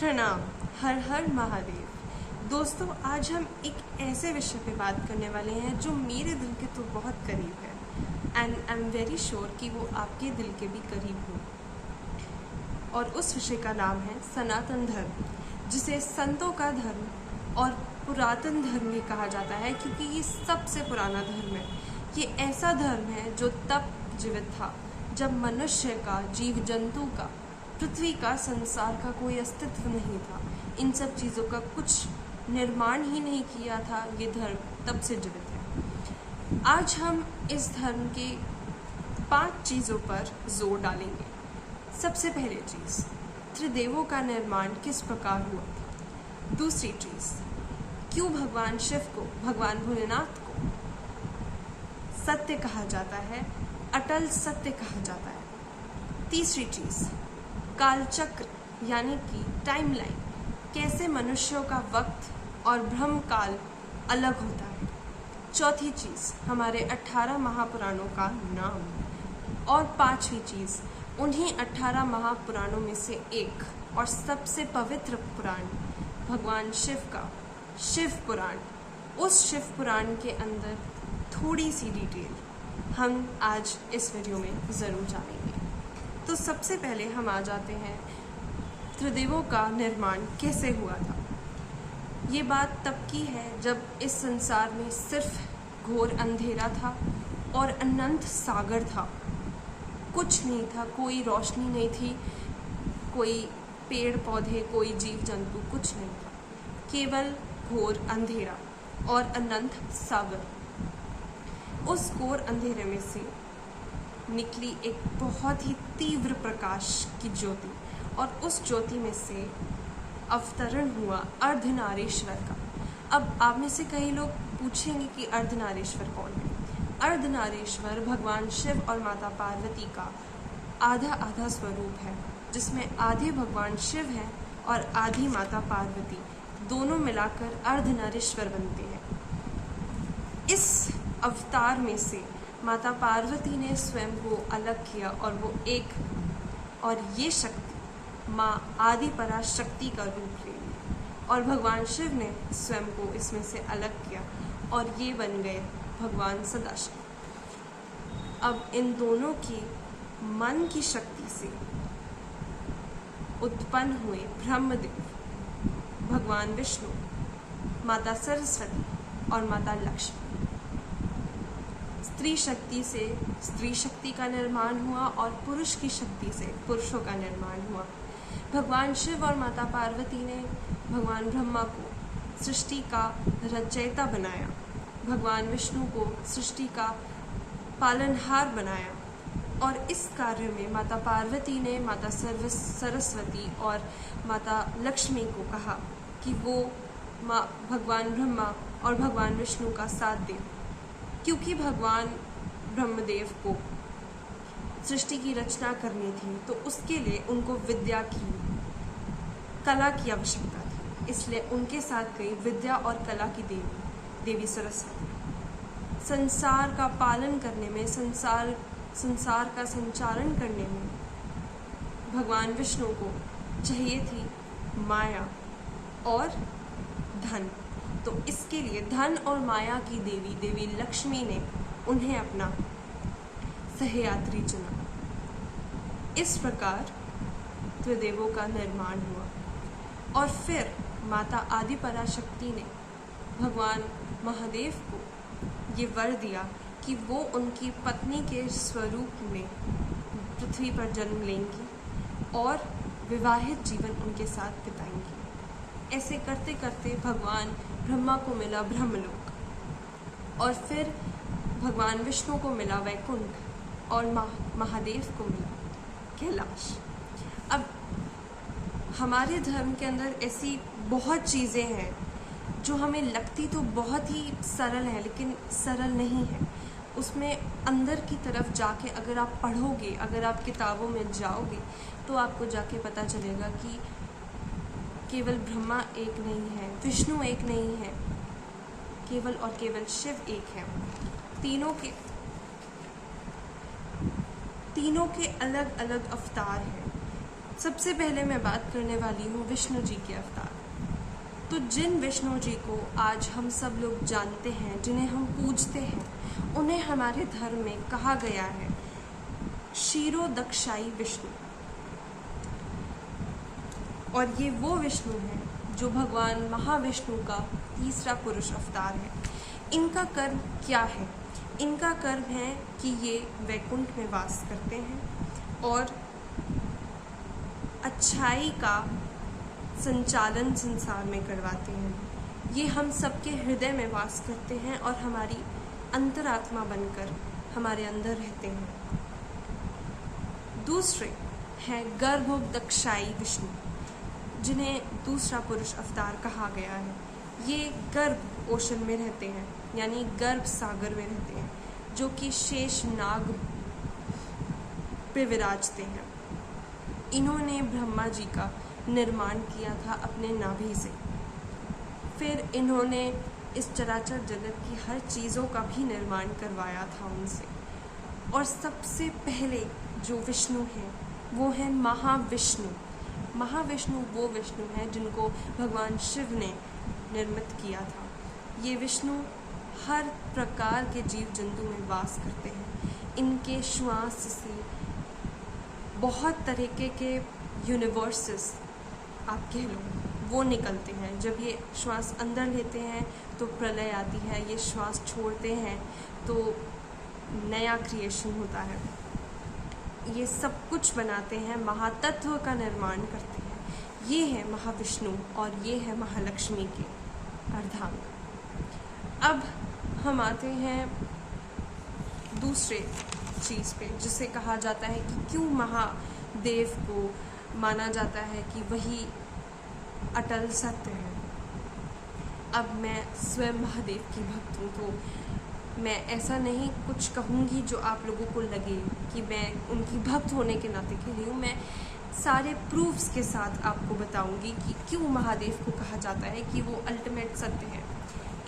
प्रणाम। हर हर महादेव। दोस्तों, आज हम एक ऐसे विषय पे बात करने वाले हैं जो मेरे दिल के तो बहुत करीब है and I am very sure कि वो आपके दिल के भी करीब हो। और उस विषय का नाम है सनातन धर्म, जिसे संतों का धर्म और पुरातन धर्म भी कहा जाता है, क्योंकि ये सबसे पुराना धर्म है। ये ऐसा धर्म है जो तब जीवित था जब मनुष्य का, जीव जंतु का, पृथ्वी का, संसार का कोई अस्तित्व नहीं था। इन सब चीज़ों का कुछ निर्माण ही नहीं किया था। ये धर्म तब से जीवित है। आज हम इस धर्म के 5 चीज़ों पर जोर डालेंगे। सबसे पहले चीज़, त्रिदेवों का निर्माण किस प्रकार हुआ था। दूसरी चीज़, क्यों भगवान शिव को, भगवान भोलेनाथ को सत्य कहा जाता है, अटल सत्य कहा जाता है। तीसरी चीज़, कालचक्र यानी कि टाइमलाइन, कैसे मनुष्यों का वक्त और ब्रह्म काल अलग होता है। चौथी चीज़, हमारे 18 महापुराणों का नाम। और 5वीं चीज़, उन्हीं 18 महापुराणों में से एक और सबसे पवित्र पुराण भगवान शिव का शिव पुराण। उस शिव पुराण के अंदर थोड़ी सी डिटेल हम आज इस वीडियो में ज़रूर जानेंगे। तो सबसे पहले हम आ जाते हैं त्रिदेवों का निर्माण कैसे हुआ था। ये बात तब की है जब इस संसार में सिर्फ घोर अंधेरा था और अनंत सागर था। कुछ नहीं था, कोई रोशनी नहीं थी, कोई पेड़ पौधे, कोई जीव जंतु, कुछ नहीं था। केवल घोर अंधेरा और अनंत सागर। उस घोर अंधेरे में से निकली एक बहुत ही तीव्र प्रकाश की ज्योति, और उस ज्योति में से अवतरण हुआ अर्धनारीश्वर का। अब आप में से कई लोग पूछेंगे कि अर्धनारीश्वर कौन है। अर्धनारीश्वर भगवान शिव और माता पार्वती का आधा आधा स्वरूप है, जिसमें आधे भगवान शिव हैं और आधी माता पार्वती, दोनों मिलाकर अर्धनारीश्वर बनते हैं। इस अवतार में से माता पार्वती ने स्वयं को अलग किया और वो एक, और ये शक्ति माँ आदि पराशक्ति का रूप ले ली, और भगवान शिव ने स्वयं को इसमें से अलग किया और ये बन गए भगवान सदाशिव। अब इन दोनों की मन की शक्ति से उत्पन्न हुए ब्रह्मदेव, भगवान विष्णु, माता सरस्वती और माता लक्ष्मी। स्त्री शक्ति से स्त्री शक्ति का निर्माण हुआ और पुरुष की शक्ति से पुरुषों का निर्माण हुआ। भगवान शिव और माता पार्वती ने भगवान ब्रह्मा को सृष्टि का रचयिता बनाया, भगवान विष्णु को सृष्टि का पालनहार बनाया, और इस कार्य में माता पार्वती ने माता सरस्वती और माता लक्ष्मी को कहा कि वो भगवान ब्रह्मा और भगवान विष्णु का साथ दें, क्योंकि भगवान ब्रह्मदेव को सृष्टि की रचना करनी थी, तो उसके लिए उनको विद्या की, कला की आवश्यकता थी। इसलिए उनके साथ गई विद्या और कला की देवी सरस्वती। संसार का पालन करने में, संसार का संचालन करने में भगवान विष्णु को चाहिए थी माया और धन। तो इसके लिए धन और माया की देवी लक्ष्मी ने उन्हें अपना सहयात्री चुना। इस प्रकार त्रिदेवों का निर्माण हुआ, और फिर माता आदि पराशक्ति ने भगवान महादेव को ये वर दिया कि वो उनकी पत्नी के स्वरूप में पृथ्वी पर जन्म लेंगी और विवाहित जीवन उनके साथ बिताएंगी। ऐसे करते करते भगवान ब्रह्मा को मिला ब्रह्मलोक, और फिर भगवान विष्णु को मिला वैकुंठ, और महादेव को मिला कैलाश। अब हमारे धर्म के अंदर ऐसी बहुत चीज़ें हैं जो हमें लगती तो बहुत ही सरल है, लेकिन सरल नहीं है। उसमें अंदर की तरफ जाके अगर आप पढ़ोगे, अगर आप किताबों में जाओगे, तो आपको जाके पता चलेगा कि केवल ब्रह्मा एक नहीं है, विष्णु एक नहीं है, केवल और केवल शिव एक है। तीनों के अलग अलग अवतार हैं। सबसे पहले मैं बात करने वाली हूँ विष्णु जी के अवतार। तो जिन विष्णु जी को आज हम सब लोग जानते हैं, जिन्हें हम पूजते हैं, उन्हें हमारे धर्म में कहा गया है क्षीरोदक्षाई विष्णु। और ये वो विष्णु हैं जो भगवान महाविष्णु का तीसरा पुरुष अवतार है। इनका कर्म क्या है? इनका कर्म है कि ये वैकुंठ में वास करते हैं और अच्छाई का संचालन संसार में करवाते हैं। ये हम सबके हृदय में वास करते हैं और हमारी अंतरात्मा बनकर हमारे अंदर रहते हैं। दूसरे हैं गर्भोदक्षाई विष्णु, जिन्हें दूसरा पुरुष अवतार कहा गया है। ये गर्भ ओशन में रहते हैं, यानी गर्भ सागर में रहते हैं, जो कि शेष नाग पे विराजते हैं। इन्होंने ब्रह्मा जी का निर्माण किया था अपने नाभि से। फिर इन्होंने इस चराचर जगत की हर चीज़ों का भी निर्माण करवाया था उनसे। और सबसे पहले जो विष्णु हैं वो है महाविष्णु। महाविष्णु वो विष्णु हैं जिनको भगवान शिव ने निर्मित किया था। ये विष्णु हर प्रकार के जीव जंतु में वास करते हैं। इनके श्वास से बहुत तरीके के यूनिवर्सेस आप कह लो वो निकलते हैं। जब ये श्वास अंदर लेते हैं तो प्रलय आती है, ये श्वास छोड़ते हैं तो नया क्रिएशन होता है। ये सब कुछ बनाते हैं, महातत्व का निर्माण करते हैं। ये है महाविष्णु और ये है महालक्ष्मी के अर्धांग। अब हम आते हैं दूसरे चीज़ पे, जिसे कहा जाता है कि क्यों महादेव को माना जाता है कि वही अटल सत्य है। अब मैं स्वयं महादेव की भक्त हूँ, तो मैं ऐसा नहीं कुछ कहूँगी जो आप लोगों को लगे कि मैं उनकी भक्त होने के नाते कह रही हूँ। मैं सारे प्रूफ्स के साथ आपको बताऊँगी कि क्यों महादेव को कहा जाता है कि वो अल्टीमेट सत्य है।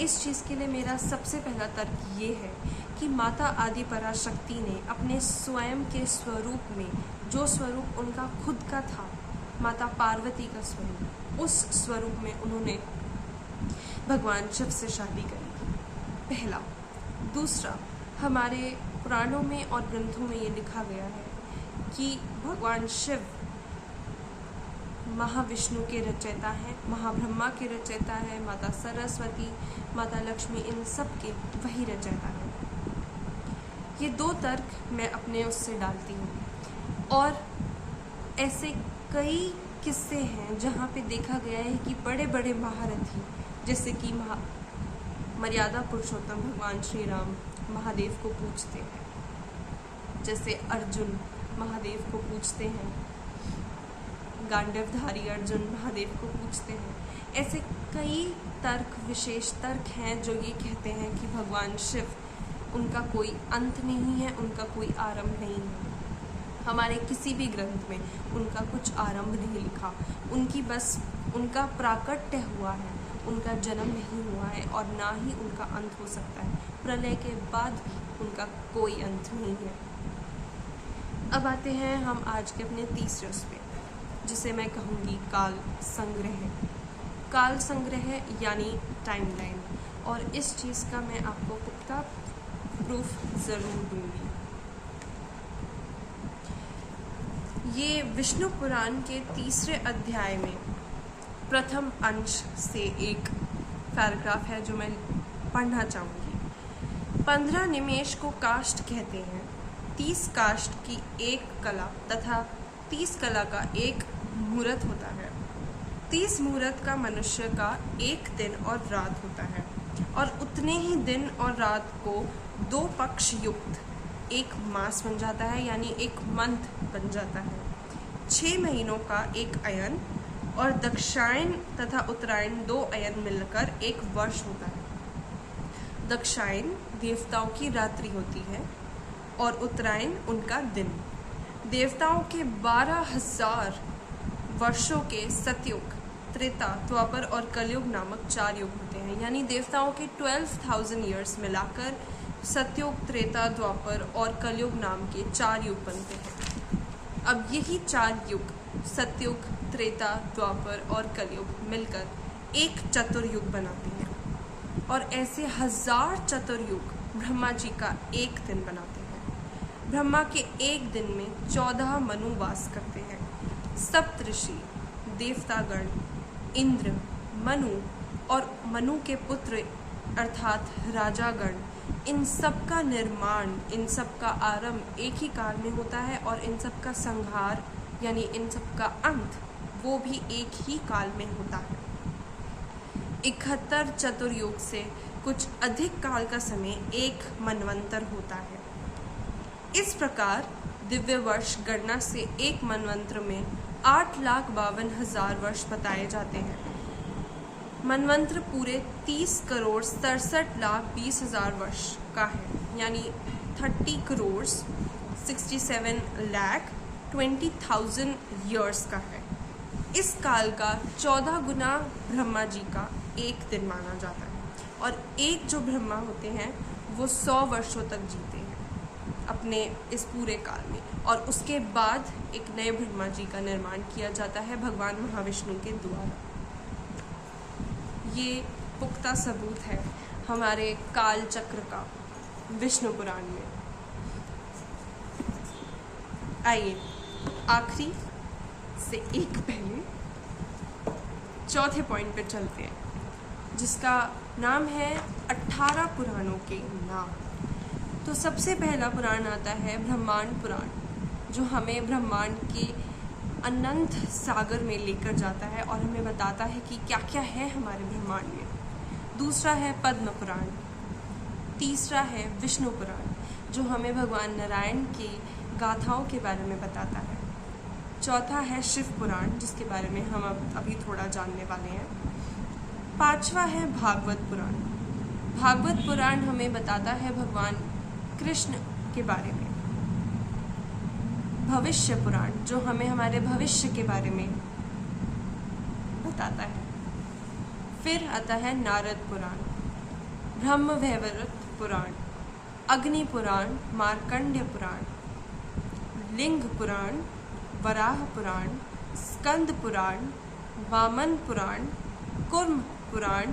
इस चीज़ के लिए मेरा सबसे पहला तर्क ये है कि माता आदि पराशक्ति ने अपने स्वयं के स्वरूप में, जो स्वरूप उनका खुद का था, माता पार्वती का स्वरूप, उस स्वरूप में उन्होंने भगवान शिव से शादी करी। पहला। दूसरा, हमारे पुराणों में और ग्रंथों में ये लिखा गया है कि भगवान शिव महाविष्णु के रचयिता हैं, महाब्रह्मा के रचयिता है, माता सरस्वती, माता लक्ष्मी, इन सब के वही रचयिता हैं। ये दो तर्क मैं अपने उससे डालती हूँ। और ऐसे कई किस्से हैं जहाँ पे देखा गया है कि बड़े बड़े महारथी, जैसे कि मर्यादा पुरुषोत्तम भगवान श्री राम महादेव को पूजते हैं, जैसे अर्जुन महादेव को पूजते हैं, गांडवधारी अर्जुन महादेव को पूजते हैं। ऐसे कई तर्क, विशेष तर्क हैं जो ये कहते हैं कि भगवान शिव, उनका कोई अंत नहीं है, उनका कोई आरंभ नहीं है। हमारे किसी भी ग्रंथ में उनका कुछ आरंभ नहीं लिखा, उनका प्राकट्य हुआ है, उनका जन्म नहीं हुआ है और ना ही उनका अंत हो सकता है। प्रलय के बाद भी उनका कोई अंत नहीं है। अब आते हैं हम आज के अपने तीसरे उस पे, जिसे मैं कहूँगी काल संग्रह। काल संग्रह यानी टाइमलाइन। और इस चीज़ का मैं आपको पुख्ता प्रूफ ज़रूर दूँगी। ये विष्णु पुराण के तीसरे अध्याय में प्रथम अंश से एक पैराग्राफ है जो मैं पढ़ना चाहूँगी। 15 निमेष को काष्ठ कहते हैं। 30 काष्ठ की एक कला तथा 30 कला का एक मुहूर्त होता है। 30 मुहूर्त का मनुष्य का एक दिन और रात होता है और उतने ही दिन और रात को 2 पक्ष युक्त एक मास बन जाता है, यानी एक मंथ बन जाता है। 6 महीनों का एक अयन और दक्षायन तथा उत्तरायण 2 अयन मिलकर एक वर्ष होता है। दक्षायन देवताओं की रात्रि होती है और उत्तरायण उनका दिन। देवताओं के 12,000 वर्षों के सतयुग, त्रेता, द्वापर और कलयुग नामक 4 युग होते हैं। यानी देवताओं के 12,000 ईयर्स मिलाकर सतयुग, त्रेता, द्वापर और कलयुग नाम के 4 युग बनते हैं। अब यही 4 युग सतयुग, त्रेता, द्वापर और कलयुग मिलकर एक चतुर्युग बनाते हैं और ऐसे 1000 चतुर्युग ब्रह्मा जी का एक दिन बनाते हैं। ब्रह्मा के एक दिन में 14 मनु वास करते हैं। सप्तऋषि, देवतागण, इंद्र, मनु और मनु के पुत्र अर्थात राजागण, इन सब का निर्माण, इन सब का आरंभ एक ही काल में होता है और इन सब का संहार यानी इन सब का अंत वो भी एक ही काल में होता है। 71 चतुर्युग से कुछ अधिक काल का समय एक मनवंतर होता है। इस प्रकार दिव्य वर्ष गणना से एक मनवंतर में 8,52,000 वर्ष बताए जाते हैं। मनवंतर पूरे 30,67,20,000 वर्ष का है, यानी 30,67,20,000 ईयर्स का है। इस काल का 14 गुना ब्रह्मा जी का एक दिन माना जाता है और एक जो ब्रह्मा होते हैं वो 100 वर्षों तक जीते हैं अपने इस पूरे काल में, और उसके बाद एक नए ब्रह्मा जी का निर्माण किया जाता है भगवान महाविष्णु के द्वारा। ये पुख्ता सबूत है हमारे काल चक्र का विष्णु पुराण में। आइए आखिरी से एक पहले चौथे पॉइंट पे चलते हैं, जिसका नाम है 18 पुराणों के नाम। तो सबसे पहला पुराण आता है ब्रह्मांड पुराण, जो हमें ब्रह्मांड के अनंत सागर में लेकर जाता है और हमें बताता है कि क्या क्या है हमारे ब्रह्मांड में। दूसरा है पद्म पुराण। तीसरा है विष्णु पुराण, जो हमें भगवान नारायण की गाथाओं के बारे में बताता है। चौथा है शिव पुराण, जिसके बारे में हम अभी थोड़ा जानने वाले हैं। पांचवा है भागवत पुराण। भागवत पुराण हमें बताता है भगवान कृष्ण के बारे में। भविष्य पुराण, जो हमें हमारे भविष्य के बारे में बताता है। फिर आता है नारद पुराण, ब्रह्म वैवर्त पुराण, अग्नि पुराण, मार्कंड्य पुराण, लिंग पुराण, वराह पुराण, स्कंद पुराण, वामन पुराण, कुर्म पुराण,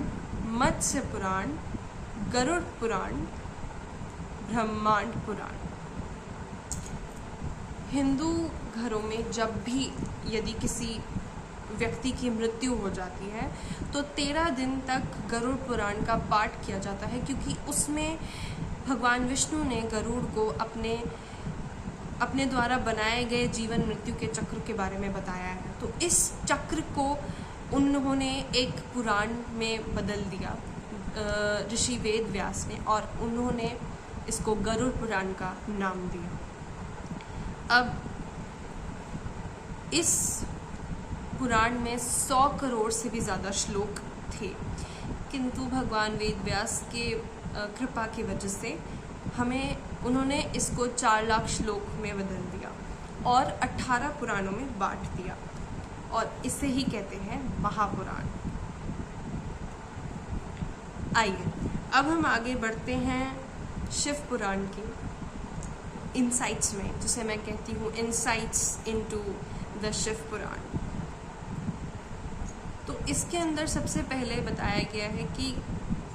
मत्स्य पुराण, गरुड़ पुराण, ब्रह्मांड पुराण। हिंदू घरों में जब भी यदि किसी व्यक्ति की मृत्यु हो जाती है तो 13 दिन तक गरुड़ पुराण का पाठ किया जाता है, क्योंकि उसमें भगवान विष्णु ने गरुड़ को अपने द्वारा बनाए गए जीवन मृत्यु के चक्र के बारे में बताया है। तो इस चक्र को उन्होंने एक पुराण में बदल दिया ऋषि वेद व्यास ने, और उन्होंने इसको गरुड़ पुराण का नाम दिया। अब इस पुराण में 100 करोड़ से भी ज़्यादा श्लोक थे, किंतु भगवान वेद व्यास के कृपा की वजह से उन्होंने इसको 4 लाख श्लोक में बदल दिया और 18 पुराणों में बांट दिया, और इसे ही कहते हैं महापुराण। आइए अब हम आगे बढ़ते हैं शिव पुराण के इनसाइट्स में, जिसे मैं कहती हूँ इनसाइट्स इनटू द शिव पुराण। तो इसके अंदर सबसे पहले बताया गया है कि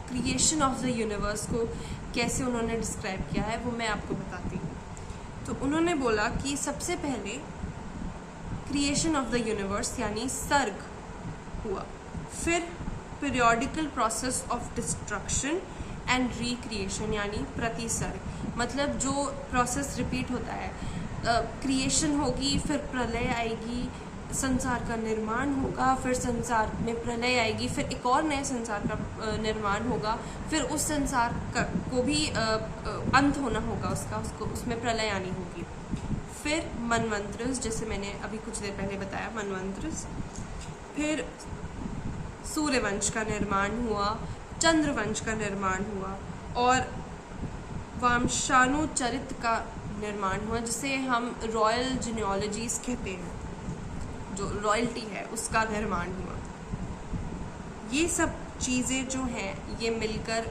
क्रिएशन ऑफ द यूनिवर्स को कैसे उन्होंने डिस्क्राइब किया है, वो मैं आपको बताती हूँ। तो उन्होंने बोला कि सबसे पहले क्रिएशन ऑफ द यूनिवर्स यानी सर्ग हुआ, फिर periodical process of destruction and recreation यानी प्रतिसर्ग, मतलब जो प्रोसेस रिपीट होता है। क्रिएशन होगी, फिर प्रलय आएगी, संसार का निर्माण होगा, फिर संसार में प्रलय आएगी, फिर एक और नए संसार का निर्माण होगा, फिर उस संसार को भी अंत होना होगा उसमें प्रलय आनी होगी। फिर मनवंतरस, जैसे मैंने अभी कुछ देर पहले बताया मनवंतरस, फिर सूर्यवंश का निर्माण हुआ, चंद्रवंश का निर्माण हुआ और वंशानुचरित का निर्माण हुआ, जिसे हम रॉयल जीनियोलॉजीज कहते हैं, जो रॉयल्टी है उसका निर्माण हुआ। ये सब चीज़ें जो हैं ये मिलकर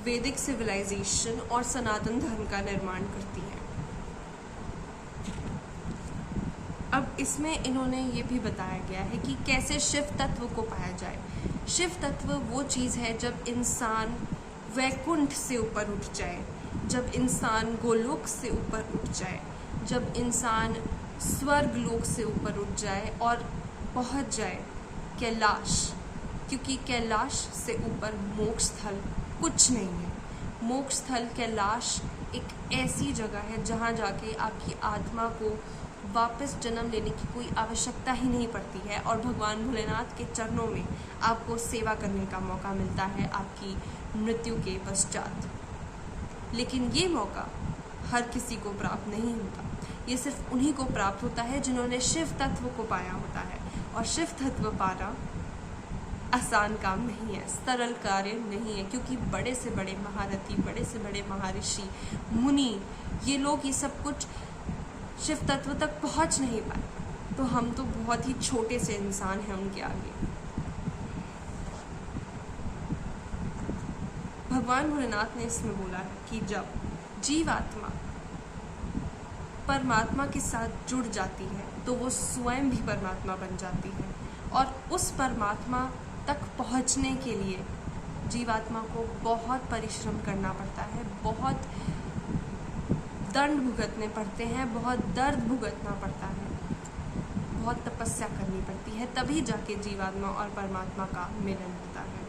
वैदिक सिविलाइजेशन और सनातन धर्म का निर्माण करती हैं। अब इसमें इन्होंने ये भी बताया गया है कि कैसे शिव तत्व को पाया जाए। शिव तत्व वो चीज़ है जब इंसान वैकुंठ से ऊपर उठ जाए, जब इंसान गोलोक से ऊपर उठ जाए, जब इंसान स्वर्ग लोक से ऊपर उठ जाए और पहुंच जाए कैलाश, क्योंकि कैलाश से ऊपर मोक्ष स्थल कुछ नहीं है। मोक्ष स्थल कैलाश एक ऐसी जगह है जहाँ जाके आपकी आत्मा को वापस जन्म लेने की कोई आवश्यकता ही नहीं पड़ती है और भगवान भोलेनाथ के चरणों में आपको सेवा करने का मौका मिलता है आपकी मृत्यु के पश्चात। लेकिन ये मौका हर किसी को प्राप्त नहीं होता, ये सिर्फ उन्हीं को प्राप्त होता है जिन्होंने शिव तत्व को पाया होता है। और शिव तत्व पाना आसान काम नहीं है, सरल कार्य नहीं है, क्योंकि बड़े से बड़े महारथी, बड़े से बड़े महर्षि, मुनि, ये लोग ये सब कुछ शिव तत्व तक पहुंच नहीं पाए। तो हम तो बहुत ही छोटे से इंसान हैं उनके आगे। भगवान भोलेनाथ ने इसमें बोला है कि जब जीवात्मा परमात्मा के साथ जुड़ जाती है तो वो स्वयं भी परमात्मा बन जाती है, और उस परमात्मा तक पहुंचने के लिए जीवात्मा को बहुत परिश्रम करना पड़ता है, बहुत दंड भुगतने पड़ते हैं, बहुत दर्द भुगतना पड़ता है, बहुत तपस्या करनी पड़ती है, तभी जाके जीवात्मा और परमात्मा का मिलन होता है।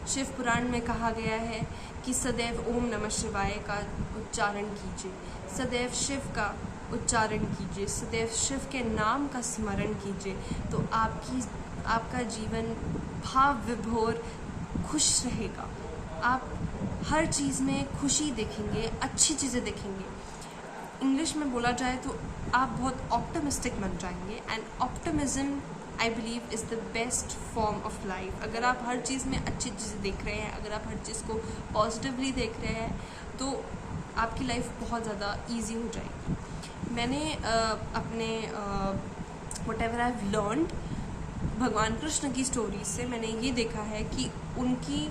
शिव पुराण में कहा गया है कि सदैव ओम नमः शिवाय का उच्चारण कीजिए, सदैव शिव का उच्चारण कीजिए, सदैव शिव के नाम का स्मरण कीजिए, तो आपका जीवन भाव विभोर खुश रहेगा। आप हर चीज़ में खुशी देखेंगे, अच्छी चीज़ें देखेंगे। इंग्लिश में बोला जाए तो आप बहुत ऑप्टिमिस्टिक बन जाएंगे, and optimism I believe is the best form of life. अगर आप हर चीज़ में अच्छी चीज़ें देख रहे हैं, अगर आप हर चीज़ को पॉजिटिवली देख रहे हैं, तो आपकी लाइफ बहुत ज़्यादा ईजी हो जाएगी। मैंने अपने व्हाटएवर आई हैव लर्नड भगवान कृष्ण की स्टोरी से मैंने ये देखा है कि उनकी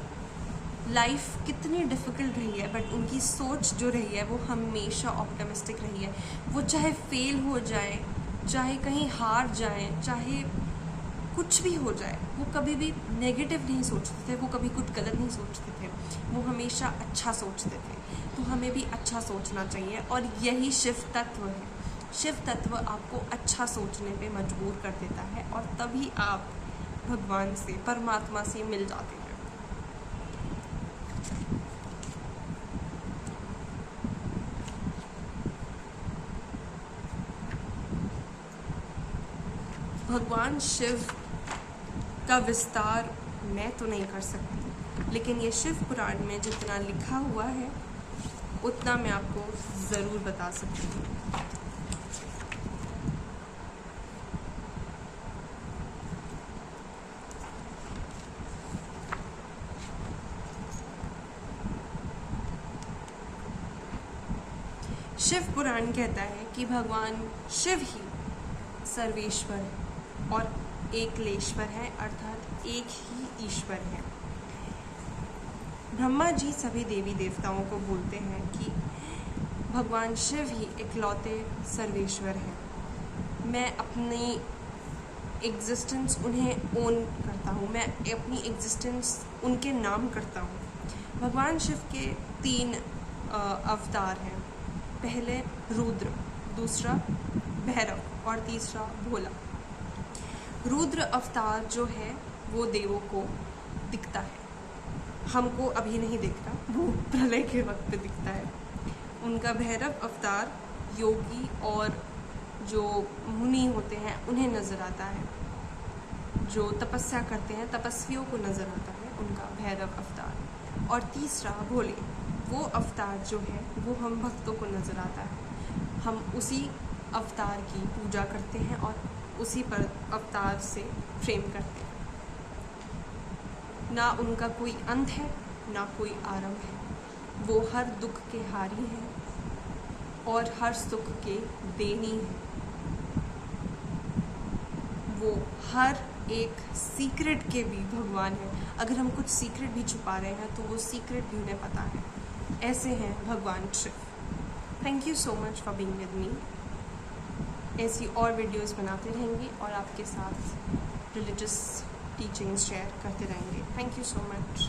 लाइफ कितनी डिफ़िकल्ट रही है, बट उनकी सोच जो रही है वो हमेशा ऑप्टिमिस्टिक रही है। वो चाहे फेल हो जाए, चाहे कहीं हार जाए, चाहे कुछ भी हो जाए, वो कभी भी नेगेटिव नहीं सोचते थे, वो कभी कुछ गलत नहीं सोचते थे, वो हमेशा अच्छा सोचते थे। तो हमें भी अच्छा सोचना चाहिए, और यही शिव तत्व है। शिव तत्व आपको अच्छा सोचने पे मजबूर कर देता है, और तभी आप भगवान से, परमात्मा से मिल जाते हैं। भगवान शिव का विस्तार मैं तो नहीं कर सकती, लेकिन ये शिव पुराण में जितना लिखा हुआ है उतना मैं आपको ज़रूर बता सकती हूँ। शिव पुराण कहता है कि भगवान शिव ही सर्वेश्वर है और एकलेश्वर है, अर्थात एक ही ईश्वर है। ब्रह्मा जी सभी देवी देवताओं को बोलते हैं कि भगवान शिव ही इकलौते सर्वेश्वर हैं। मैं अपनी एग्जिस्टेंस उन्हें ओन करता हूँ, मैं अपनी एग्जिस्टेंस उनके नाम करता हूँ। भगवान शिव के 3 अवतार हैं। पहले रुद्र, दूसरा भैरव और तीसरा भोला। रुद्र अवतार जो है वो देवों को दिखता है, हमको अभी नहीं दिख रहा, वो प्रलय के वक्त पे दिखता है। उनका भैरव अवतार योगी और जो मुनि होते हैं उन्हें नज़र आता है, जो तपस्या करते हैं तपस्वियों को नज़र आता है उनका भैरव अवतार। और तीसरा भोले, वो अवतार जो है वो हम भक्तों को नज़र आता है। हम उसी अवतार की पूजा करते हैं और उसी पर अवतार से प्रेम करते हैं। ना उनका कोई अंत है, ना कोई आरंभ है। वो हर दुख के हारी हैं और हर सुख के देनी हैं। वो हर एक सीक्रेट के भी भगवान हैं। अगर हम कुछ सीक्रेट भी छुपा रहे हैं तो वो सीक्रेट भी उन्हें पता है। ऐसे हैं भगवान Shiv. Thank you so much for being with me. ऐसी और वीडियोस बनाते रहेंगे और आपके साथ रिलीजियस टीचिंग्स शेयर करते रहेंगे। Thank you so much.